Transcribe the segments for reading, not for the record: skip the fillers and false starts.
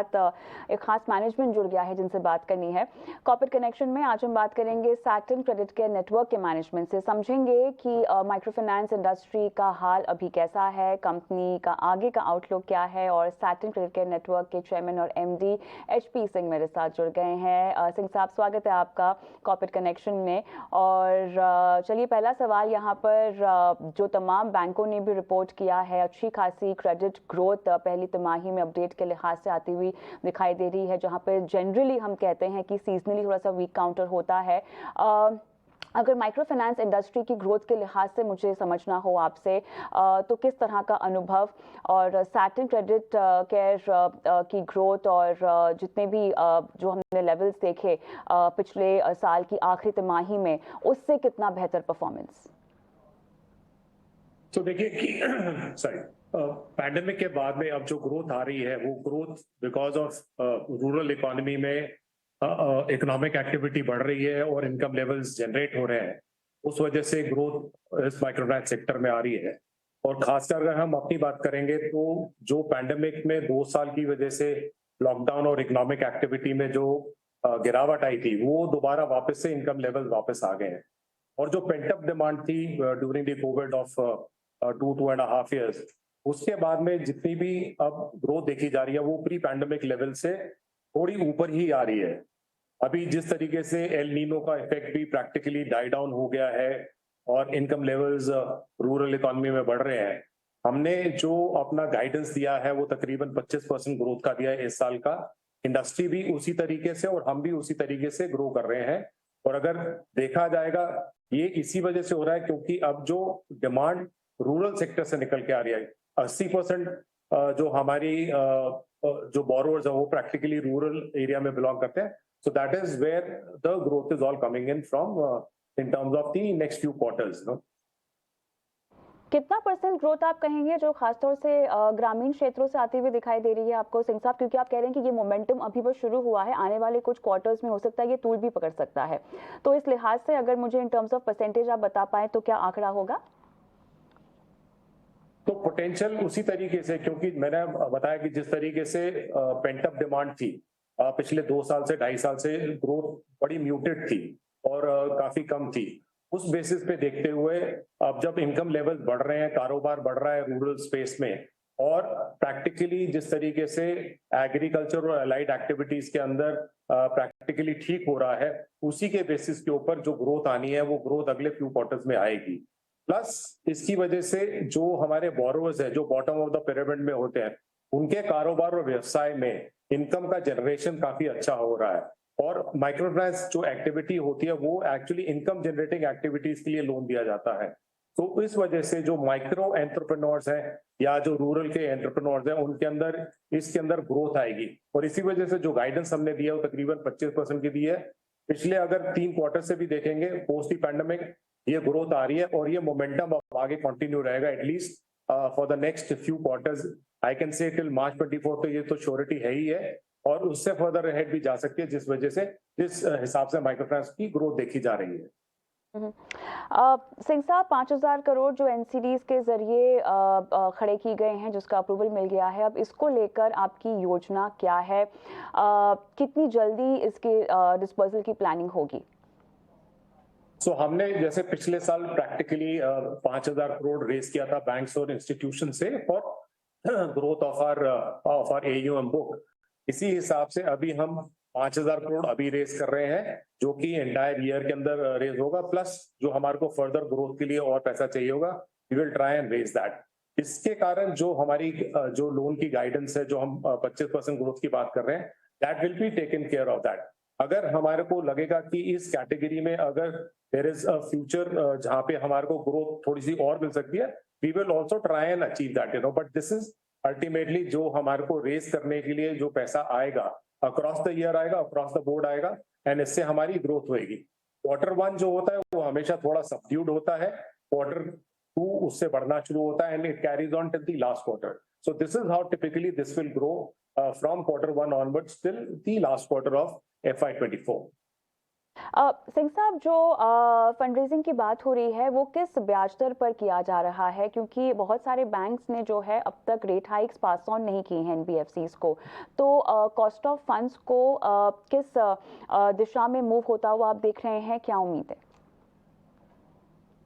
साथ एक खास मैनेजमेंट जुड़ गया है जिनसे बात करनी है। कॉर्पोरेट कनेक्शन में आज हम बात करेंगे सैटर्न क्रेडिट केयर नेटवर्क के मैनेजमेंट से। समझेंगे कि माइक्रो फाइनेंस इंडस्ट्री का हाल अभी कैसा है, कंपनी का आगे का आउटलुक क्या है, और सैटर्न क्रेडिट केयर नेटवर्क के चेयरमैन और एमडी HP सिंह मेरे साथ जुड़ गए हैं। सिंह साहब, स्वागत है आपका कॉर्पोरेट कनेक्शन में। और चलिए, पहला सवाल यहाँ पर, जो तमाम बैंकों ने भी रिपोर्ट किया है, अच्छी खासी क्रेडिट ग्रोथ पहली तिमाही में अपडेट के लिहाज से आती हुई दिखाई दे रही है, जहाँ पर जनरली हम कहते हैं कि सीजनली थोड़ा सा वीक काउंटर होता है। अगर माइक्रो फाइनेंस इंडस्ट्री की ग्रोथ के लिहाज से मुझे समझना हो आपसे, तो किस तरह का अनुभव और सैटर्न क्रेडिट केयर की ग्रोथ और जितने भी जो हमने लेवल्स देखे पिछले साल की आखिरी तिमाही में, उससे कितना बेहतर परफॉर्मेंस? तो देखिए कि सॉरी, पैंडेमिक के बाद में अब जो ग्रोथ आ रही है वो growth because of rural economy में इकोनॉमिक एक्टिविटी बढ़ रही है और इनकम लेवल्स जनरेट हो रहे हैं। उस वजह से ग्रोथ इस माइक्रोफाइनेंस सेक्टर में आ रही है। और खासकर अगर हम अपनी बात करेंगे तो जो पैंडेमिक में 2 साल की वजह से लॉकडाउन और इकोनॉमिक एक्टिविटी में जो गिरावट आई थी, वो दोबारा वापस से इनकम लेवल वापस आ गए हैं। और जो पेंटअप डिमांड थी during the Covid of 2.5 years, उसके बाद में जितनी भी अब ग्रोथ देखी जा रही है वो प्री पैंडेमिक लेवल से थोड़ी ऊपर ही आ रही है। अभी जिस तरीके से एल नीनो का इफेक्ट भी प्रैक्टिकली डाई डाउन हो गया है और इनकम लेवल्स रूरल इकोनॉमी में बढ़ रहे हैं, हमने जो अपना गाइडेंस दिया है वो तकरीबन 25% ग्रोथ का दिया है इस साल का। इंडस्ट्री भी उसी तरीके से और हम भी उसी तरीके से ग्रो कर रहे हैं। और अगर देखा जाएगा, ये इसी वजह से हो रहा है क्योंकि अब जो डिमांड रूरल सेक्टर से निकल के आ रही है, 80% जो हमारी जो बोरोवर्स है वो प्रैक्टिकली रूरल एरिया में बिलोंग करते हैं। So that is where the growth is all coming in from in terms of the next few quarters. No? कितना परसेंट ग्रोथ आप कहेंगे जो खासतौर से ग्रामीण क्षेत्रों से आती हुई दिखाई दे रही है आपको, सिंह साहब? क्योंकि आप कह रहे हैं कि ये मोमेंटम अभी बस शुरू हुआ है, आने वाले कुछ क्वार्टर्स में हो सकता है ये तूल भी पकड़ सकता है। तो इस लिहाज से अगर मुझे इन टर्म्स ऑफ परसेंटेज आप बता पाए तो क्या आंकड़ा होगा? तो पोटेंशियल उसी तरीके से, क्योंकि मैंने बताया कि जिस तरीके से पेंटअप डिमांड थी पिछले 2 साल से 2.5 साल से, ग्रोथ बड़ी म्यूटेड थी और काफी कम थी। उस बेसिस पे देखते हुए अब जब इनकम लेवल बढ़ रहे हैं, कारोबार बढ़ रहा है रूरल स्पेस में, और प्रैक्टिकली जिस तरीके से एग्रीकल्चर और अलाइड एक्टिविटीज के अंदर प्रैक्टिकली ठीक हो रहा है, उसी के बेसिस के ऊपर जो ग्रोथ आनी है वो ग्रोथ अगले फ्यू क्वार्टर्स में आएगी। प्लस इसकी वजह से जो हमारे बोरोवर्स है जो बॉटम ऑफ द पिरामिड में होते हैं, उनके कारोबार और व्यवसाय में इनकम का जनरेशन काफी अच्छा हो रहा है। और माइक्रो फाइनेंस जो एक्टिविटी होती है वो एक्चुअली इनकम जनरेटिंग एक्टिविटीज के लिए लोन दिया जाता है। तो इस वजह से जो माइक्रो एंटरप्रेन्योर्स हैं या जो रूरल के एंटरप्रेन्योर्स हैं, उनके अंदर इसके अंदर ग्रोथ आएगी। और इसी वजह से जो गाइडेंस हमने दिया वो तकरीबन 25% की दी है। पिछले अगर 3 क्वार्टर से भी देखेंगे पोस्ट दी पैंडेमिक, ये ग्रोथ आ रही है और ये मोमेंटम अब आगे कंटिन्यू रहेगा at least for the next few quarters. I can say till March 24, तो ये तो श्योरिटी है ही है, और उससे फर्दर अहेड भी जा सकती है जिस वजह से जिस हिसाब से माइक्रो फाइनेंस की ग्रोथ देखी जा रही है। सिंह साहब, 5,000 करोड़ जो एनसीडीज के जरिए खड़े की गए हैं, जिसका अप्रूवल मिल गया है, अब इसको लेकर आपकी योजना क्या है? कितनी जल्दी इसके डिस्पर्सल की प्लानिंग होगी? सो हमने जैसे पिछले साल प्रैक्टिकली 5,000 करोड़ रेज किया था बैंक्स और इंस्टीट्यूशन से for growth of our AUM book. इसी हिसाब से अभी हम 5,000 करोड़ अभी रेज कर रहे हैं, जो कि एंटायर ईयर के अंदर रेज होगा। प्लस जो हमारे को फर्दर ग्रोथ के लिए और पैसा चाहिए होगा, we will try and raise that. इसके कारण जो हमारी जो लोन की गाइडेंस है, जो हम 25% ग्रोथ की बात कर रहे हैं, that will be taken care of that. अगर हमारे को लगेगा कि इस कैटेगरी में अगर देयर इज अ फ्यूचर जहां पे हमारे को ग्रोथ थोड़ी सी और मिल सकती है, we will also try and achieve that, you know. But this is ultimately जो हमारे को रेस करने के लिए जो पैसा आएगा अक्रॉस द ईयर आएगा, अक्रॉस द बोर्ड आएगा, एंड इससे हमारी ग्रोथ होगी। Q1 जो होता है वो हमेशा थोड़ा सबड्यूड होता है, Q2 उससे बढ़ना शुरू होता है, and it carries on till the last quarter. So this is how typically this will grow from Q1 onwards till the last quarter of FY24. Singh साहब, जो फंड रेजिंग की बात हो रही है वो किस ब्याज दर पर किया जा रहा है? क्योंकि बहुत सारे बैंक्स ने जो है अब तक रेट हाइक्स पास ऑन नहीं की हैं एनबीएफसीज को, तो कॉस्ट ऑफ फंड्स को किस दिशा में मूव होता हुआ आप देख रहे हैं, क्या उम्मीद है?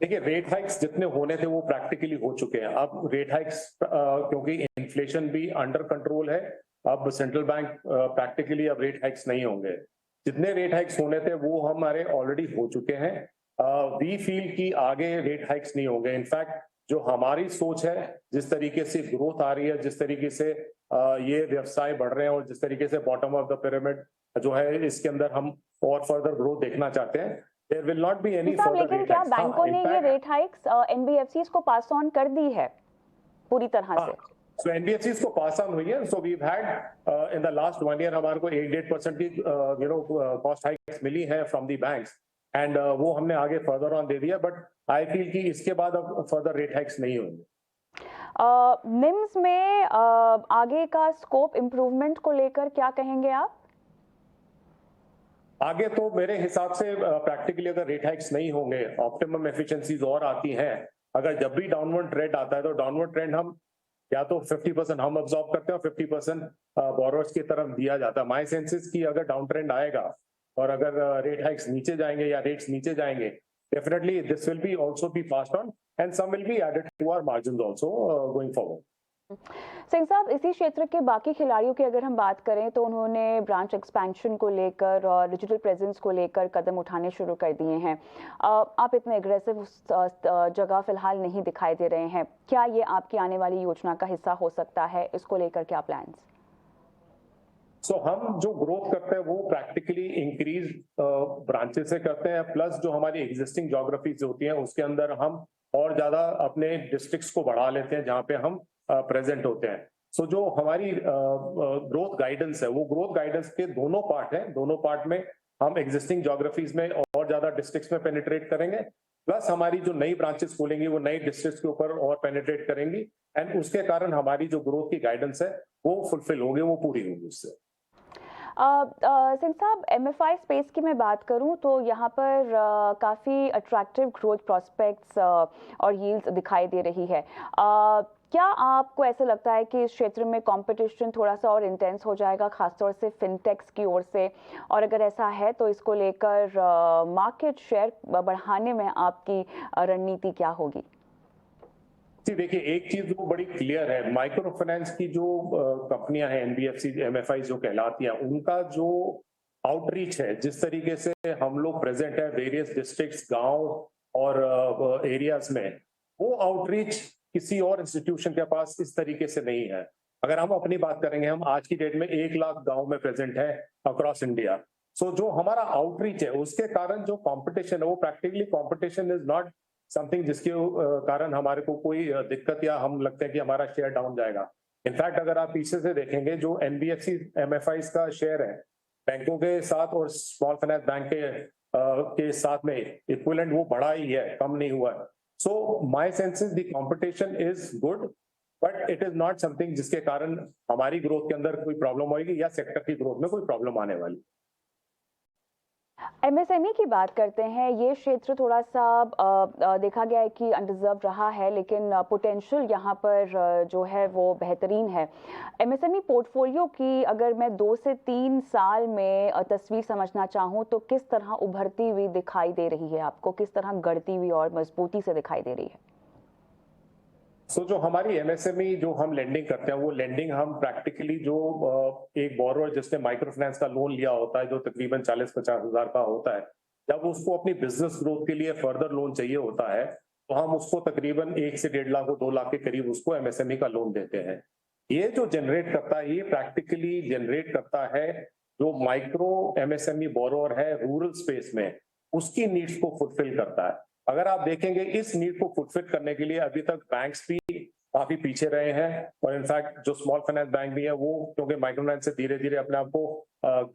देखिए, रेट हाइक्स जितने होने थे वो प्रैक्टिकली हो चुके हैं। अब रेट हाइक्स क्योंकि इन्फ्लेशन भी अंडर कंट्रोल है, अब सेंट्रल बैंक प्रैक्टिकली अब रेट हाइक्स नहीं होंगे। जितने रेट हाइक्स होने थे वो हमारे ऑलरेडी हो चुके हैं। वी फील कि आगे रेट हाइक्स नहीं होंगे। इनफैक्ट जो हमारी सोच है, जिस तरीके से ग्रोथ आ रही है, जिस तरीके से ये व्यवसाय बढ़ रहे हैं और जिस तरीके से बॉटम ऑफ द पिरामिड जो है इसके अंदर हम और फर्दर ग्रोथ देखना चाहते हैं, there will not be any साहब, further लेकिन rate क्या hikes. बैंकों ने ये रेट हाइक्स एनबीएफसीज को पास ऑन कर दी है पूरी तरह से? So NBFCs को पास ऑन हुई है. So we've had in the last 1 year हमारे को 8% की cost hikes मिली है from the banks and वो हमने आगे further on दे दिया. But I feel कि इसके बाद अब further rate hikes नहीं होंगे. निम्स में आगे का स्कोप इम्प्रूवमेंट को लेकर क्या कहेंगे आप? आगे तो मेरे हिसाब से प्रैक्टिकली अगर रेट हाइक्स नहीं होंगे, ऑप्टिमम एफिशिएंसीज और आती हैं, अगर जब भी डाउनवर्ड ट्रेंड आता है तो डाउनवर्ड ट्रेंड हम या तो 50% हम अब्सॉर्ब करते हैं और 50% बोरोवर्स की तरफ दिया जाता है। माय सेंसेस की अगर डाउन ट्रेंड आएगा और अगर रेट हाइक्स नीचे जाएंगे या रेट्स नीचे जाएंगे, definitely this will be also be passed on and some will be added to our margins also going forward. Singh साहब, इसी क्षेत्र के बाकी खिलाड़ियों की अगर हम बात करें तो उन्होंने ब्रांच एक्सपेंशन को लेकर और डिजिटल प्रेजेंस को लेकर कदम उठाने शुरू कर दिए हैं। आप इतने एग्रेसिव जगह फिलहाल नहीं दिखाई दे रहे हैं, क्या ये आपकी आने वाली योजना का हिस्सा हो सकता है? इसको लेकर क्या प्लान्स? हम जो ग्रोथ करते हैं वो प्रैक्टिकली इंक्रीज ब्रांचेस से करते हैं, प्लस जो हमारी एग्जिस्टिंग ज्योग्राफीज होती हैं उसके अंदर हम और ज्यादा अपने डिस्ट्रिक्ट्स को बढ़ा लेते हैं जहां पे हम प्रेजेंट होते हैं। जो हमारी ग्रोथ गाइडेंस है वो ग्रोथ गाइडेंस के दोनों पार्ट हैं। दोनों पार्ट में हम एग्जिस्टिंग ज्योग्राफीज में और ज्यादा डिस्ट्रिक्ट्स में पेनिट्रेट करेंगे, प्लस हमारी जो नई ब्रांचेस खोलेंगी वो नई डिस्ट्रिक्ट्स के ऊपर और पेनिट्रेट करेंगी एंड उसके कारण हमारी जो ग्रोथ की गाइडेंस है वो फुलफिल होगी, वो पूरी होगी उससे। सिंह साहब, एमएफआई स्पेस की मैं बात करूं तो यहाँ पर काफ़ी अट्रैक्टिव ग्रोथ प्रोस्पेक्ट्स और यील्ड्स दिखाई दे रही है। क्या आपको ऐसा लगता है कि इस क्षेत्र में कंपटीशन थोड़ा सा और इंटेंस हो जाएगा, खासतौर से फिनटेक्स की ओर से? और अगर ऐसा है तो इसको लेकर मार्केट शेयर बढ़ाने में आपकी रणनीति क्या होगी? जी देखिए, एक चीज वो बड़ी क्लियर है, माइक्रो फाइनेंस की जो कंपनियां हैं, एनबीएफसी एमएफआई जो कहलाती हैं, उनका जो आउटरीच है, जिस तरीके से हम लोग प्रेजेंट है वेरियस डिस्ट्रिक्ट्स, गांव और एरियाज में, वो आउटरीच किसी और इंस्टीट्यूशन के पास इस तरीके से नहीं है। अगर हम अपनी बात करेंगे, हम आज की डेट में 1 लाख गांव में प्रेजेंट है अक्रॉस इंडिया। जो हमारा आउटरीच है उसके कारण जो कंपटीशन है वो practically competition is not something जिसके कारण हमारे को कोई दिक्कत या हम लगता है कि हमारा शेयर डाउन जाएगा। इनफैक्ट अगर आप पीछे से देखेंगे, जो एनबीएफसी एमएफआई का शेयर है बैंकों के साथ और स्मॉल फाइनेंस बैंक के साथ में इक्विवेलेंट वो बढ़ा ही है, कम नहीं हुआ है। My sense is the competition is good, but it is not something जिसके कारण हमारी ग्रोथ के अंदर कोई प्रॉब्लम होगी या सेक्टर की ग्रोथ में कोई प्रॉब्लम आने वाली। एमएसएमई की बात करते हैं, ये क्षेत्र थोड़ा सा देखा गया है कि अनडिजर्व रहा है, लेकिन पोटेंशियल यहाँ पर जो है वो बेहतरीन है। एमएसएमई पोर्टफोलियो की अगर मैं 2 से 3 साल में तस्वीर समझना चाहूँ तो किस तरह उभरती हुई दिखाई दे रही है आपको? किस तरह गढ़ती हुई और मजबूती से दिखाई दे रही है? जो हमारी एमएसएमई जो हम लेंडिंग करते हैं, वो लेंडिंग हम प्रैक्टिकली जो एक बोरोवर जिसने माइक्रो फाइनेंस का लोन लिया होता है जो तकरीबन 40-50 हजार का होता है, जब उसको अपनी बिजनेस ग्रोथ के लिए फर्दर लोन चाहिए होता है तो हम उसको तकरीबन 1 से 1.5 लाख और 2 लाख के करीब उसको एमएसएमई का लोन देते हैं। ये जो जनरेट करता है, ये प्रैक्टिकली जनरेट करता है जो माइक्रो एमएसएमई बोरोवर है रूरल स्पेस में, उसकी नीड्स को फुलफिल करता है। अगर आप देखेंगे, इस नीड को फुलफिल करने के लिए अभी तक बैंक्स भी काफी पीछे रहे हैं और इनफैक्ट जो स्मॉल फाइनेंस बैंक भी है वो क्योंकि माइक्रो फाइनेंस से धीरे धीरे अपने आप को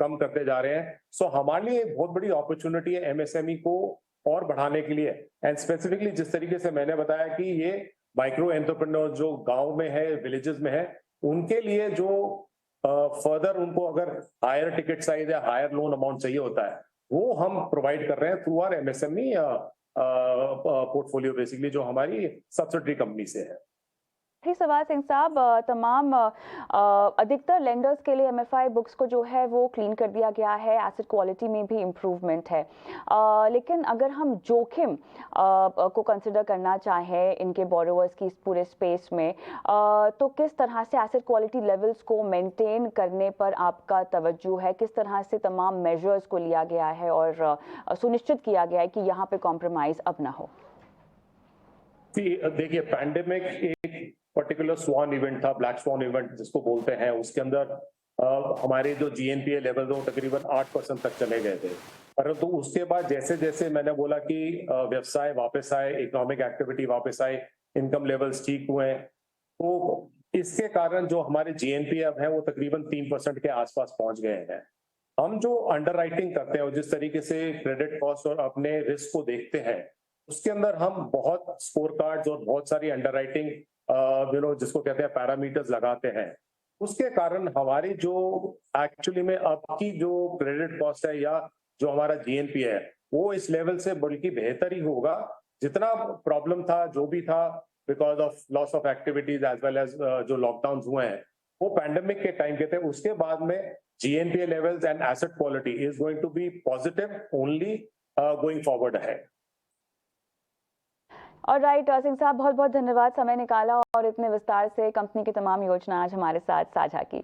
कम करते जा रहे हैं। हमारे लिए बहुत बड़ी अपॉर्चुनिटी है एमएसएमई को और बढ़ाने के लिए। एंड स्पेसिफिकली जिस तरीके से मैंने बताया कि ये माइक्रो एंटरप्रेन्योर जो गांव में है, विलेजेस में है, उनके लिए जो फर्दर उनको अगर हायर टिकट साइज या हायर लोन अमाउंट चाहिए होता है वो हम प्रोवाइड कर रहे हैं through our MSME portfolio, basically जो हमारी सब्सिडरी कंपनी से है। ही सवाल सिंह साहब, तमाम अधिकतर लेंडर्स के लिए एमएफआई बुक्स को जो है वो क्लीन कर दिया गया है, एसेट क्वालिटी में भी इम्प्रूवमेंट है, लेकिन अगर हम जोखिम को कंसिडर करना चाहें इनके बोरोवर्स की इस पूरे स्पेस में, तो किस तरह से एसेट क्वालिटी लेवल्स को मेंटेन करने पर आपका तवज्जो है, किस तरह से तमाम मेजर्स को लिया गया है और सुनिश्चित किया गया है कि यहाँ पे कॉम्प्रोमाइज अब ना हो? देखिए, पैंडेमिक एक पर्टिकुलर स्वान इवेंट था, ब्लैक स्वान इवेंट जिसको बोलते हैं। उसके अंदर हमारे जो जीएनपीए लेवल वो तकरीबन 8% तक चले गए थे। परंतु उसके बाद जैसे जैसे मैंने बोला कि व्यवसाय वापस आए, इकोनॉमिक एक्टिविटी वापस आए, इनकम लेवल्स ठीक हुए, तो इसके कारण जो हमारे जीएनपीए अब है वो तकरीबन 3% के आसपास पहुंच गए हैं। हम जो अंडर राइटिंग करते हैं, जिस तरीके से क्रेडिट कॉस्ट और अपने रिस्क को देखते हैं, उसके अंदर हम बहुत स्कोर कार्ड्स और बहुत सारी अंडर राइटिंग जिसको कहते हैं पैरामीटर्स लगाते हैं। उसके कारण हमारी जो एक्चुअली में आपकी जो क्रेडिट कॉस्ट है या जो हमारा जीएनपी है वो इस लेवल से बल्कि बेहतर ही होगा। जितना प्रॉब्लम था, जो भी था, because of loss of activities as well as जो लॉकडाउन हुए हैं वो पैंडेमिक के टाइम के थे। उसके बाद में GNPA levels and asset quality is going to be positive only going forward ahead. और राइट सिंह साहब, बहुत बहुत धन्यवाद, समय निकाला और इतने विस्तार से कंपनी की तमाम योजना आज हमारे साथ साझा की।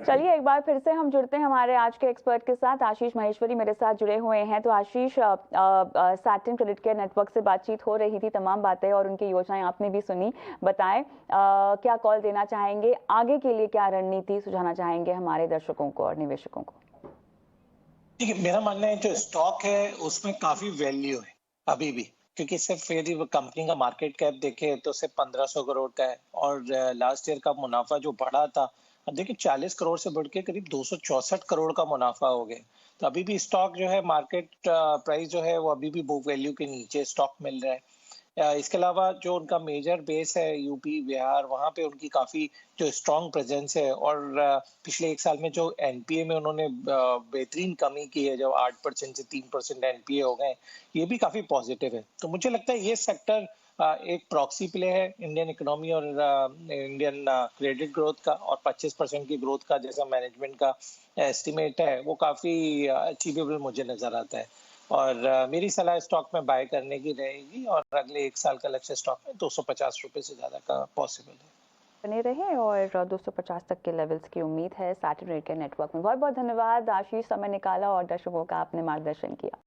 चलिए एक बार फिर से हम जुड़ते हैं हमारे आज के एक्सपर्ट के साथ। आशीष महेश्वरी मेरे साथ जुड़े हुए हैं। तो आशीष, सैटिन क्रेडिट केयर नेटवर्क से बातचीत हो रही थी, तमाम बातें और उनकी योजनाएं आपने भी सुनी। बताएं क्या कॉल देना चाहेंगे, आगे के लिए क्या रणनीति सुझाना चाहेंगे हमारे दर्शकों को और निवेशकों को? देखिए, मेरा मानना है जो स्टॉक है उसमें काफी वैल्यू है अभी भी, क्योंकि सिर्फ यदि वो कंपनी का मार्केट कैप देखे तो सिर्फ 1500 करोड़ का है और लास्ट ईयर का मुनाफा जो बढ़ा था, अब देखिए 40 करोड़ से बढ़ के करीब 264 करोड़ का मुनाफा हो गया। तो अभी भी स्टॉक जो है, मार्केट प्राइस जो है वो अभी भी बुक वैल्यू के नीचे स्टॉक मिल रहा है। इसके अलावा जो उनका मेजर बेस है यूपी बिहार, वहां पे उनकी काफी जो स्ट्रॉन्ग प्रेजेंस है और पिछले 1 साल में जो एनपीए में उन्होंने बेहतरीन कमी की है, जो 8% से 3% एनपीए हो गए, ये भी काफी पॉजिटिव है। तो मुझे लगता है ये सेक्टर एक प्रॉक्सी प्ले है इंडियन इकोनॉमी और इंडियन क्रेडिट ग्रोथ का, और 25% की ग्रोथ का जैसा मैनेजमेंट का एस्टिमेट है वो काफी अचीवेबल मुझे नजर आता है। और मेरी सलाह स्टॉक में बाय करने की रहेगी और अगले 1 साल का लक्ष्य स्टॉक में 250 रुपए से ज्यादा का पॉसिबल है। बने रहे और 250 तक के लेवल्स की उम्मीद है सैटिन क्रेडिट केयर नेटवर्क में। बहुत बहुत धन्यवाद आशीष, समय निकाला और दर्शकों का आपने मार्गदर्शन किया।